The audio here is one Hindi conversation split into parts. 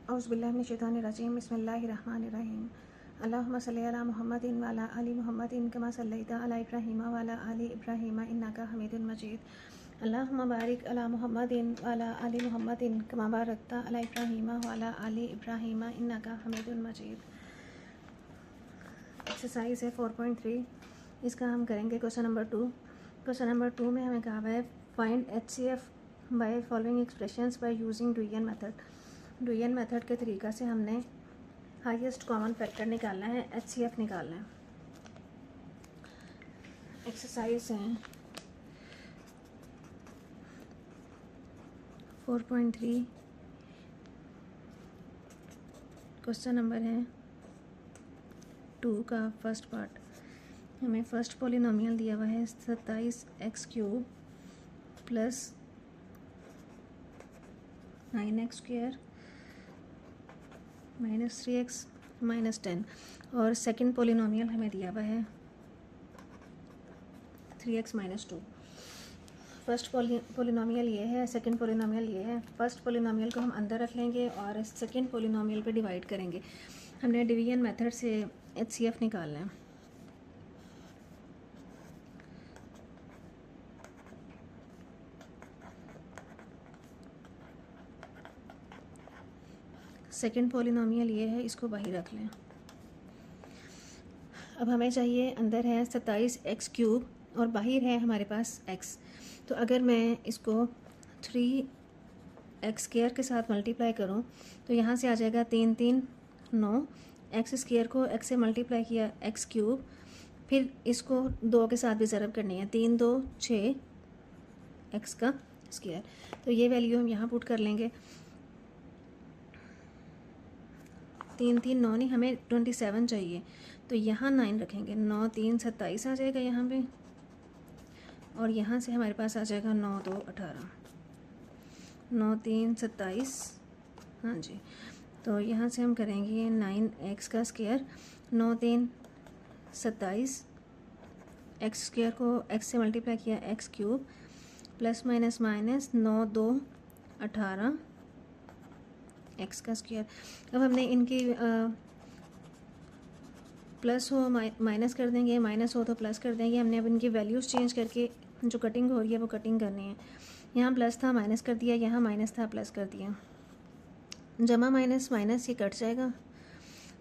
औज़ुबिल्लाहिमिनश्शैतानिर्रजीम बिस्मिल्लाहिर्रहमानिर्रहीम अल्लाहुम्मा सल्लि अला मुहम्मदिन व अला आलि मुहम्मदिन कमा सल्लैता अला इब्राहीम व अला आलि इब्राहीम इन्नका हमीदुन मजीद अल्लाहुम्मा बारिक अला मुहम्मदिन व अला आलि मुहम्मदिन कमा बारकता अला इब्राहीम व अला आलि इब्राहीम इन्नका हमीदुन मजीद। एक्सरसाइज है 4.3। इसका हम करेंगे क्वेश्चन नंबर 2। क्वेश्चन नंबर 2 में हमें कहा हुआ है find HCF by following expressions by using डुयन मेथड। डुयन मेथड के तरीक़ा से हमने हाईएस्ट कॉमन फैक्टर निकालना है, HCF निकालना है। एक्सरसाइज है 4.3। क्वेश्चन नंबर है 2 का फर्स्ट पार्ट। हमें फर्स्ट पॉलिनोमियल दिया हुआ है 27x³ plus 9x² minus 3x minus 10 और सेकंड पॉलिनोमियल हमें दिया हुआ है 3x माइनस 2। फर्स्ट पॉलिनोमियल ये है, सेकंड पॉलिनोमियल ये है। फर्स्ट पॉलिनोमियल को हम अंदर रख लेंगे और सेकंड पॉलिनोमियल पे डिवाइड करेंगे। हमने डिवीजन मेथड से HCF निकालना है। सेकंड पॉलिनोमियल ये है, इसको बाहर रख लें। अब हमें चाहिए, अंदर है 27x³ और बाहर है हमारे पास x। तो अगर मैं इसको 3x² के साथ मल्टीप्लाई करूं तो यहाँ से आ जाएगा 3 3 9, x² को x से मल्टीप्लाई किया x³, फिर इसको 2 के साथ भी ज़रब करनी है, 3 2 6 x का स्क्वायर। तो ये वैल्यू हम यहाँ पुट कर लेंगे। 3 3 9 नहीं, हमें 27 चाहिए तो यहाँ 9 रखेंगे। 9 3 27 आ जाएगा यहाँ पे, और यहाँ से हमारे पास आ जाएगा 9 2 18, 9 3 27। हाँ जी, तो यहाँ से हम करेंगे 9x का स्क्वायर, 9 3 27, x² को x से मल्टीप्लाई किया x³ plus minus minus 9 2 18 x का स्क्वायर। अब हमने इनकी प्लस हो माइनस कर देंगे, माइनस हो तो प्लस कर देंगे। हमने अब इनकी वैल्यूज़ चेंज करके जो कटिंग हो रही है वो कटिंग करनी है। यहाँ प्लस था माइनस कर दिया, यहाँ माइनस था प्लस कर दिया। जमा माइनस माइनस ये कट जाएगा,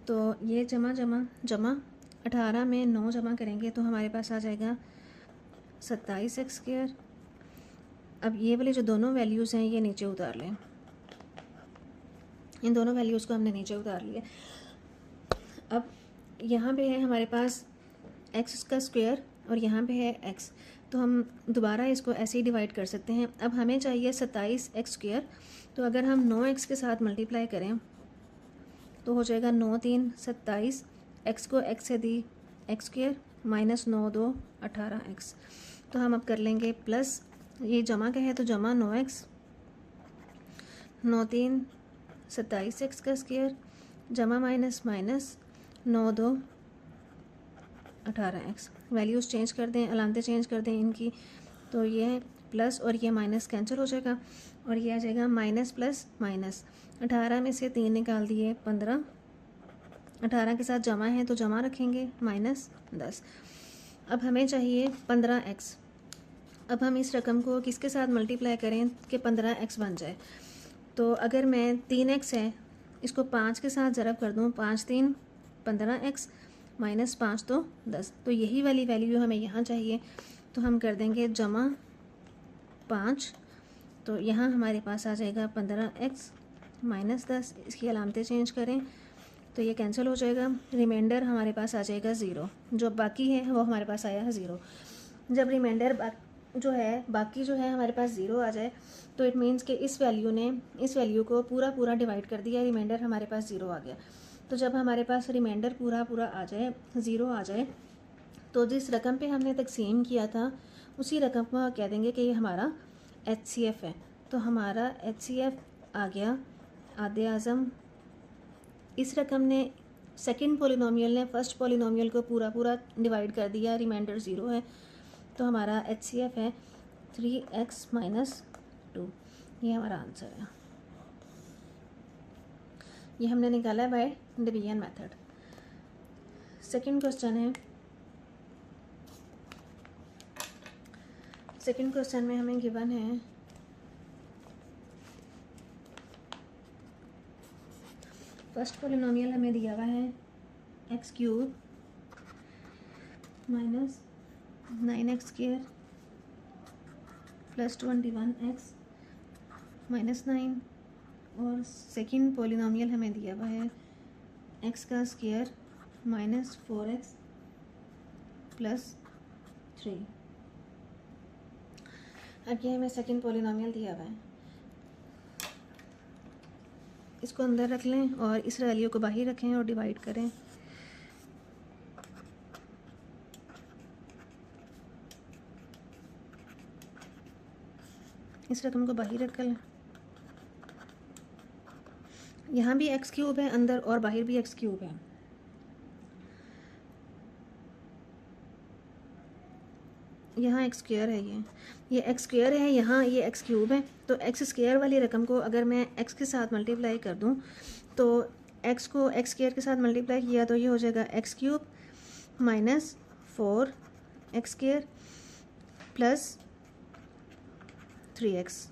तो ये जमा जमा जमा 18 में 9 जमा करेंगे तो हमारे पास आ जाएगा 27x²। अब ये वाले जो दोनों वैल्यूज़ हैं ये नीचे उतार लें। इन दोनों वैल्यूज़ को हमने नीचे उतार लिया। अब यहाँ पे है हमारे पास x का स्क्वायर और यहाँ पे है x, तो हम दोबारा इसको ऐसे ही डिवाइड कर सकते हैं। अब हमें चाहिए 27x², तो अगर हम 9x के साथ मल्टीप्लाई करें तो हो जाएगा 9 3 27, x को x से दी x² माइनस 9 2 18x। तो हम अब कर लेंगे प्लस, ये जमा का है तो जमा 9x, 9 3 27x का स्क्वायर जमा minus minus 9 2 18x। Values change कर दें, अलामतें चेंज कर दें इनकी, तो ये प्लस और ये माइनस कैंसिल हो जाएगा और ये आ जाएगा माइनस प्लस माइनस। 18 में से 3 निकाल दिए 15, 18 के साथ जमा है तो जमा रखेंगे माइनस 10। अब हमें चाहिए 15x। अब हम इस रकम को किसके साथ मल्टीप्लाई करें कि 15x बन जाए। तो अगर मैं 3x है इसको 5 के साथ ज़रब कर दूँ, 5 3 15x माइनस 5 तो 10, तो यही वाली वैल्यू हमें यहाँ चाहिए। तो हम कर देंगे जमा 5, तो यहाँ हमारे पास आ जाएगा 15x माइनस 10। इसकी अलामतें चेंज करें तो ये कैंसिल हो जाएगा, रिमाइंडर हमारे पास आ जाएगा 0। जो बाकी है वो हमारे पास आया है 0। जब रिमाइंडर बाकी जो है हमारे पास 0 आ जाए तो इट मीन्स कि इस वैल्यू ने इस वैल्यू को पूरा डिवाइड कर दिया, रिमाइंडर हमारे पास 0 आ गया। तो जब हमारे पास रिमाइंडर पूरा आ जाए, 0 आ जाए, तो जिस रकम पे हमने तकसीम किया था उसी रकम को कह देंगे कि ये हमारा HCF है। तो हमारा HCF आ गया आधे आज़म। इस रकम ने सेकंड पॉलिनोमियल ने फर्स्ट पॉलिनोमियल को पूरा डिवाइड कर दिया, रिमाइंडर 0 है, तो हमारा HCF है 3x माइनस 2। ये हमारा आंसर है। ये हमने निकाला है by division method. Second question है, सेकंड क्वेश्चन में हमें गिवन है फर्स्ट पॉलिनोमियल हमें दिया हुआ है x cube minus 9x square plus 21x minus 9, और सेकंड पॉलिनोमियल हमें दिया हुआ है x का स्क्वायर माइनस 4x प्लस 3। अब ये हमें सेकंड पॉलिनोमियल दिया हुआ है, इसको अंदर रख लें और इस वैल्यू को बाहर रखें और डिवाइड करें। इस रकम को बाहर रख लें। यहाँ भी एक्स क्यूब है अंदर और बाहर भी एक्स क्यूब है। यहाँ एक्स स्क्वायर है, ये एक्स स्क्वायर है, यहाँ ये एक्स क्यूब है। तो एक्स स्क्वायर वाली रकम को अगर मैं एक्स के साथ मल्टीप्लाई कर दूँ तो एक्स को एक्स स्क्वायर के साथ मल्टीप्लाई किया तो ये हो जाएगा x cube minus 4x square plus 3x।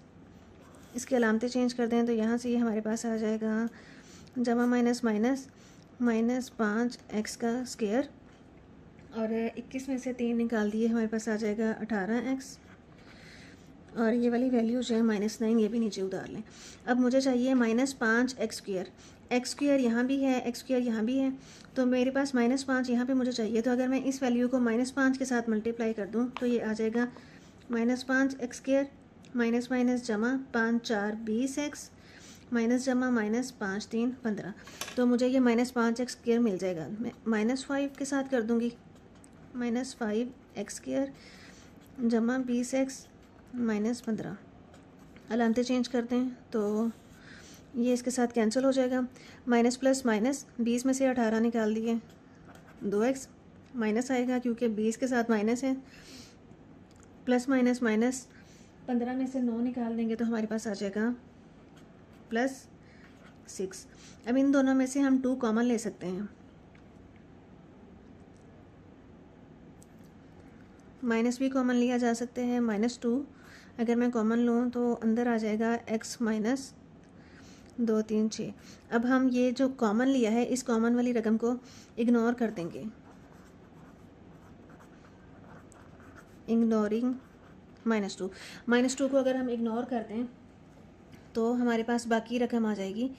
इसकी अलामतें चेंज कर दें तो यहाँ से ये हमारे पास आ जाएगा जमा माइनस माइनस माइनस 5x का स्क्वायर, और 21 में से 3 निकाल दिए हमारे पास आ जाएगा 18x, और ये वाली वैल्यू जो है -9 ये भी नीचे उतार लें। अब मुझे चाहिए -5x स्क्वायर, एक्स स्क्वायर यहाँ भी है, एक्स स्क्वायर यहाँ भी है, तो मेरे पास -5 यहाँ पे मुझे चाहिए। तो अगर मैं इस वैल्यू को -5 के साथ मल्टीप्लाई कर दूँ तो ये आ जाएगा -5x स्क्वायर माइनस माइनस जमा 5 4 20x माइनस जमा माइनस 5 3 15। तो मुझे ये -5x स्क्वायर मिल जाएगा। मैं -5 के साथ कर दूँगी, -5x स्क्वायर जमा 20x माइनस 15। अलामतें चेंज करते हैं तो ये इसके साथ कैंसिल हो जाएगा। माइनस प्लस माइनस, 20 में से 18 निकाल दिए 2x, माइनस आएगा क्योंकि 20 के साथ माइनस है, प्लस माइनस माइनस 15 में से 9 निकाल देंगे तो हमारे पास आ जाएगा +6। अब इन दोनों में से हम 2 कॉमन ले सकते हैं, माइनस भी कॉमन लिया जा सकते हैं, -2 अगर मैं कॉमन लूँ तो अंदर आ जाएगा x माइनस 2 3 6। अब हम ये जो कॉमन लिया है इस कॉमन वाली रकम को इग्नोर कर देंगे, इग्नोरिंग -2 को अगर हम इग्नोर कर दें तो हमारे पास बाकी रकम आ जाएगी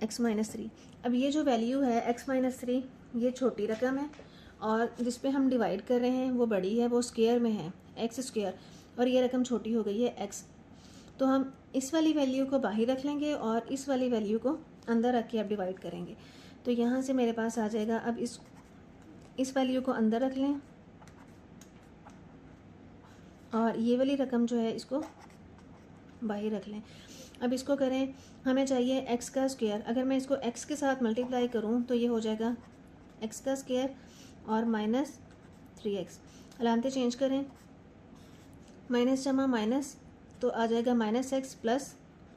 x माइनस 3। अब ये जो वैल्यू है x माइनस 3 ये छोटी रकम है और जिस पे हम डिवाइड कर रहे हैं वो बड़ी है, वो स्क्वायर में है एक्स स्क्वायर, और ये रकम छोटी हो गई है x। तो हम इस वाली वैल्यू को बाहर रख लेंगे और इस वाली वैल्यू को अंदर रख के अब डिवाइड करेंगे। तो यहाँ से मेरे पास आ जाएगा, अब इस वैल्यू को अंदर रख लें और ये वाली रकम जो है इसको बाहर रख लें। अब इसको करें, हमें चाहिए x का स्क्वायर। अगर मैं इसको x के साथ मल्टीप्लाई करूँ तो ये हो जाएगा x का स्क्वायर और -3x। अलामतें चेंज करें, माइनस जमा माइनस तो आ जाएगा -x प्लस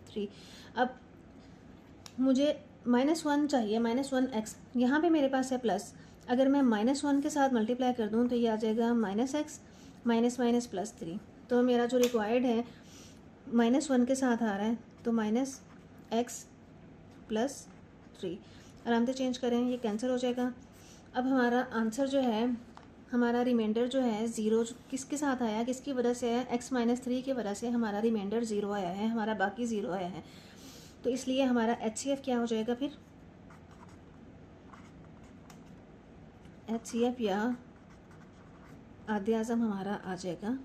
3। अब मुझे -1 चाहिए, -1x, यहाँ पे मेरे पास है प्लस। अगर मैं -1 के साथ मल्टीप्लाई कर दूँ तो ये आ जाएगा -x माइनस माइनस प्लस 3। तो मेरा जो रिक्वायर्ड है -1 के साथ आ रहा है तो -x प्लस 3। अलामतें चेंज करें, ये कैंसिल हो जाएगा। अब हमारा आंसर जो है, हमारा रिमाइंडर जो है 0 किसके साथ आया, किसकी वजह से है, x माइनस 3 की वजह से हमारा रिमाइंडर 0 आया है, हमारा बाकी 0 आया है। तो इसलिए हमारा HCF क्या हो जाएगा फिर, HCF या आधे आज़म हमारा आ जाएगा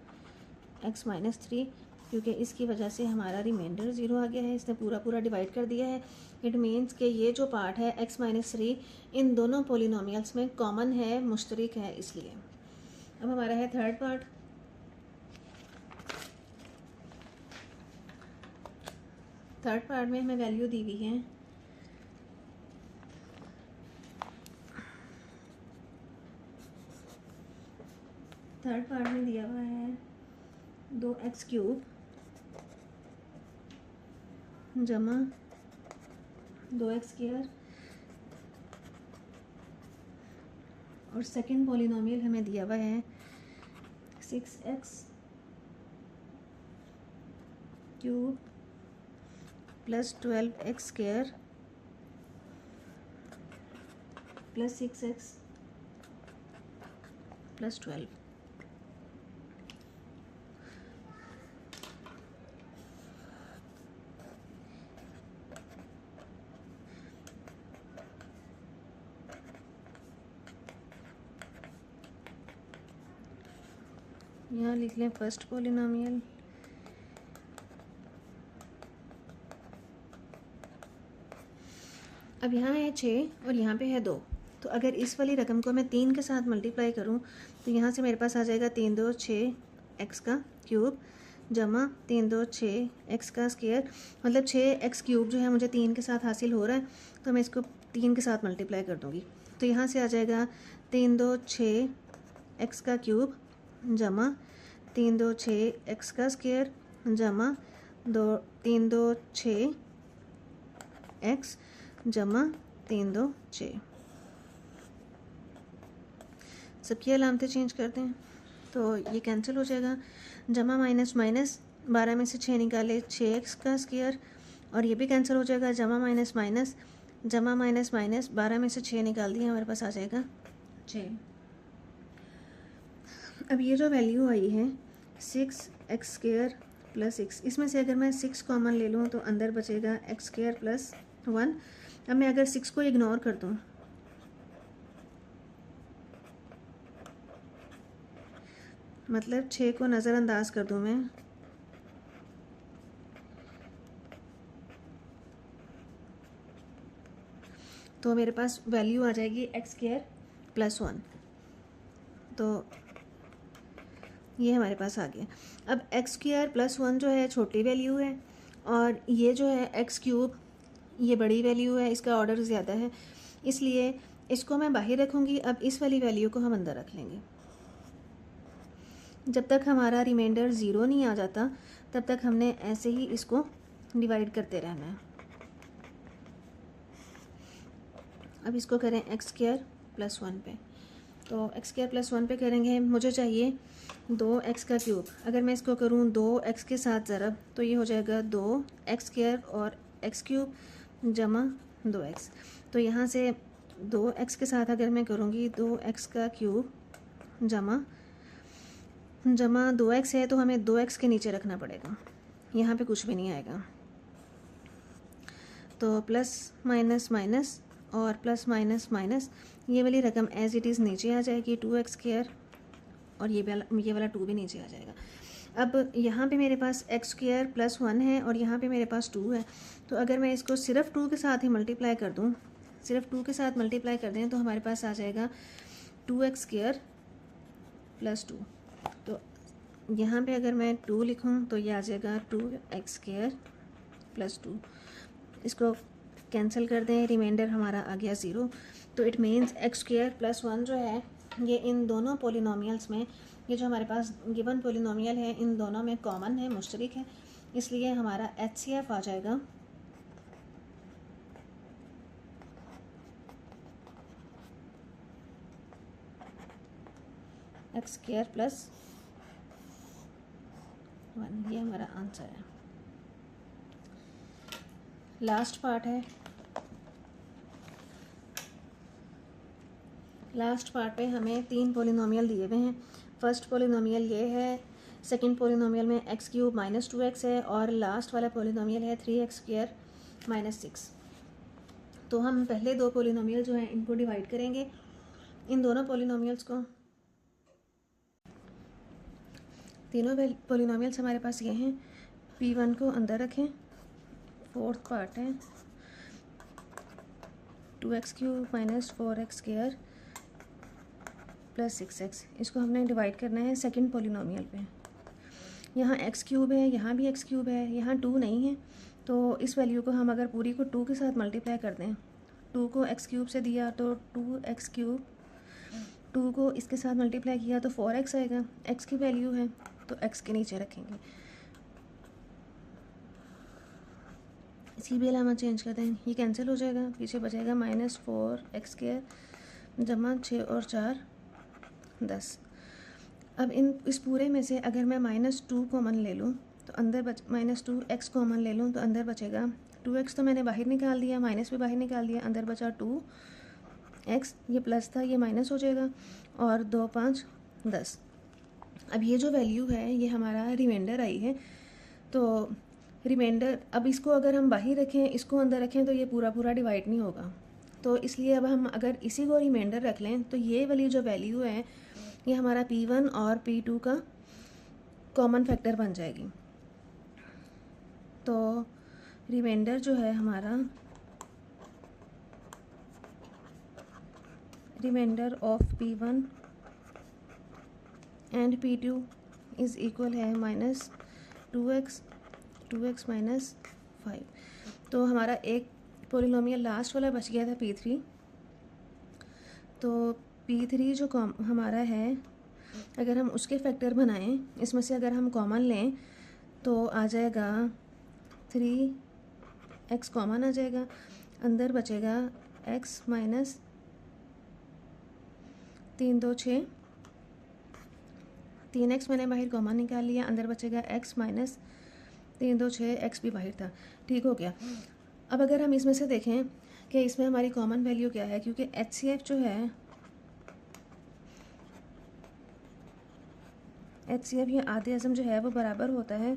x माइनस 3, क्योंकि इसकी वजह से हमारा रिमाइंडर 0 आ गया है, इसने पूरा डिवाइड कर दिया है। इट मीन्स कि ये जो पार्ट है x माइनस 3 इन दोनों पोलिनोमियल्स में कॉमन है, मुश्तरक है इसलिए। अब हमारा है थर्ड पार्ट। थर्ड पार्ट में हमें वैल्यू दी हुई है थर्ड पार्ट में दिया हुआ है 2x क्यूब जमा 2x स्क्वायर और सेकंड पॉलिनोमियल हमें दिया हुआ है 6x cube plus 12x square plus 6x plus 12। यहाँ लिख लें फर्स्ट पॉलिनोमियल अब यहाँ है 6 और यहाँ पे है 2। तो अगर इस वाली रकम को मैं 3 के साथ मल्टीप्लाई करूँ तो यहाँ से मेरे पास आ जाएगा 3 2 6 एक्स का क्यूब जमा 3 2 6 एक्स का स्क्वायर, मतलब 6 एक्स क्यूब जो है मुझे 3 के साथ हासिल हो रहा है तो मैं इसको 3 के साथ मल्टीप्लाई कर दूँगी। तो यहाँ से आ जाएगा 3 2 6 एक्स का क्यूब जमा 3 2 6 एक्स का स्क्वायर जमा 3 2 6 एक्स जमा 3 2 6। सबकी अलामतें चेंज करते हैं तो ये कैंसिल हो जाएगा। जमा माइनस माइनस 12 में से 6 निकाले 6x का स्क्वायर और ये भी कैंसिल हो जाएगा। जमा माइनस माइनस 12 में से 6 निकाल दिया हमारे पास आ जाएगा 6। अब ये जो वैल्यू आई है 6x स्क्वायर प्लस 6, इसमें से अगर मैं 6 कॉमन ले लूँ तो अंदर बचेगा x स्क्वायर प्लस 1। अब मैं अगर 6 को इग्नोर कर दूँ मतलब 6 को नज़रअंदाज कर दूँ मैं तो मेरे पास वैल्यू आ जाएगी x स्क्वायर प्लस 1। तो ये हमारे पास आ गया। अब x स्क्वायर प्लस 1 जो है छोटी वैल्यू है और ये जो है x क्यूब ये बड़ी वैल्यू है, इसका ऑर्डर ज़्यादा है, इसलिए इसको मैं बाहर रखूँगी। अब इस वाली वैल्यू को हम अंदर रख लेंगे। जब तक हमारा रिमाइंडर 0 नहीं आ जाता तब तक हमने ऐसे ही इसको डिवाइड करते रहना है। अब इसको करें x स्क्वायर प्लस 1 पे, तो x स्क्वायर प्लस 1 पे करेंगे। मुझे चाहिए 2x का क्यूब, अगर मैं इसको करूँ 2x के साथ ज़रब तो ये हो जाएगा 2x स्क्वायर और x क्यूब जमा 2x। तो यहाँ से 2x के साथ अगर मैं करूँगी 2x का क्यूब जमा 2x है तो हमें 2x के नीचे रखना पड़ेगा, यहाँ पे कुछ भी नहीं आएगा। तो प्लस माइनस माइनस और प्लस माइनस माइनस ये वाली रकम एज इट इज़ नीचे आ जाएगी 2x स्क्वायर और ये वाला 2 भी नीचे आ जाएगा। अब यहाँ पे मेरे पास x स्क्वायर प्लस 1 है और यहाँ पे मेरे पास 2 है। तो अगर मैं इसको सिर्फ 2 के साथ ही मल्टीप्लाई कर दूँ, सिर्फ 2 के साथ मल्टीप्लाई कर दें तो हमारे पास आ जाएगा 2x स्क्वायर प्लस 2। तो यहाँ पे अगर मैं 2 लिखूँ तो ये आ जाएगा 2x स्क्वायर प्लस 2। इसको कैंसिल कर दें, रिमाइंडर हमारा आ गया 0। तो it means x square plus 1 जो है ये इन दोनों पोलिनोमियल्स में, ये जो हमारे पास गिवन पोलिनोमियल है इन दोनों में कॉमन है, मुश्तरक है, इसलिए हमारा HCF आ जाएगा x स्क्वायर प्लस 1। ये हमारा आंसर है। लास्ट पार्ट है, लास्ट पार्ट पे हमें 3 पोलिनोमियल दिए हुए हैं। फर्स्ट पोलिनोमियल ये है, सेकंड पोलिनोमियल में x क्यूब माइनस 2x है और लास्ट वाला पोलिनोमियल है 3x स्क्वायर माइनस 6। तो हम पहले 2 पोलिनोमियल जो हैं इनको डिवाइड करेंगे, इन दोनों पोलिनोमियल्स को। तीनों पोलिनोमियल्स हमारे पास ये हैं। P1 को अंदर रखें, फोर्थ पार्ट है 2x cube minus 4x square plus 6x। इसको हमने डिवाइड करना है सेकंड पोलिनोमियल पे। यहाँ x क्यूब है, यहाँ भी x क्यूब है, यहाँ 2 नहीं है, तो इस वैल्यू को हम अगर पूरी को 2 के साथ मल्टीप्लाई कर दें, 2 को x क्यूब से दिया तो 2x क्यूब, 2 को इसके साथ मल्टीप्लाई किया तो 4x आएगा। x की वैल्यू है तो x के नीचे रखेंगे। इसकी भी अलामत चेंज कर दें, ये कैंसिल हो जाएगा, पीछे बचेगा -4x² जमा 6 और 4 10। अब इस पूरे में से अगर मैं -2 कॉमन ले लूँ तो अंदर -2x कॉमन ले लूँ तो अंदर बचेगा 2x, तो मैंने बाहर निकाल दिया, माइनस भी बाहर निकाल दिया, अंदर बचा 2x, ये प्लस था ये माइनस हो जाएगा, और 2 5 10। अब ये जो वैल्यू है ये हमारा रिमाइंडर आई है, तो रिमाइंडर अब इसको अगर हम बाहर रखें इसको अंदर रखें तो ये पूरा पूरा डिवाइड नहीं होगा, तो इसलिए अब हम अगर इसी को रिमाइंडर रख लें तो ये वाली जो वैल्यू है ये हमारा P1 और P2 का कॉमन फैक्टर बन जाएगी। तो रिमाइंडर जो है हमारा, reminder of P1 and P2 is equal है -2x -5। तो हमारा एक पोलिनोमियल लास्ट वाला बच गया था P3, तो P3 जो हमारा है अगर हम उसके फैक्टर बनाएं, इसमें से अगर हम कॉमन लें तो आ जाएगा 3x कॉमन आ जाएगा, अंदर बचेगा x माइनस 3 2 6, 3x मैंने बाहर कॉमन निकाल लिया, अंदर बचेगा x माइनस 3 2 6, x भी बाहर था, ठीक हो गया। अब अगर हम इसमें से देखें कि इसमें हमारी कॉमन वैल्यू क्या है, क्योंकि HCF जो है HCF या आधे अज़म जो है वो बराबर होता है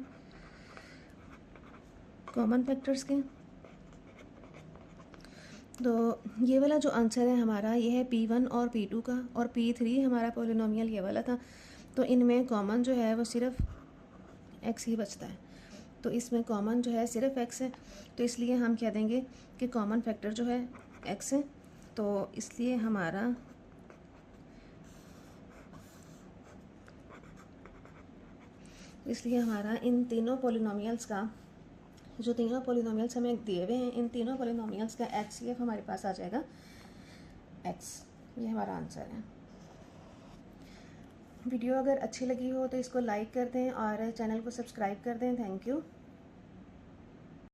कॉमन फैक्टर्स के। तो ये वाला जो आंसर है हमारा ये है P1 और P2 का, और P3 हमारा पोलिनोमियल ये वाला था, तो इनमें कॉमन जो है वो सिर्फ x ही बचता है, तो इसमें कॉमन जो है सिर्फ x है, तो इसलिए हम कह देंगे कि कॉमन फैक्टर जो है x है। तो इसलिए हमारा इन तीनों पोलिनोमियल्स का, जो तीनों पोलिनोमियल्स हमें दिए हुए हैं, इन तीनों पोलिनोमियल्स का HCF हमारे पास आ जाएगा x। ये हमारा आंसर है। वीडियो अगर अच्छी लगी हो तो इसको लाइक कर दें और चैनल को सब्सक्राइब कर दें। Thank you.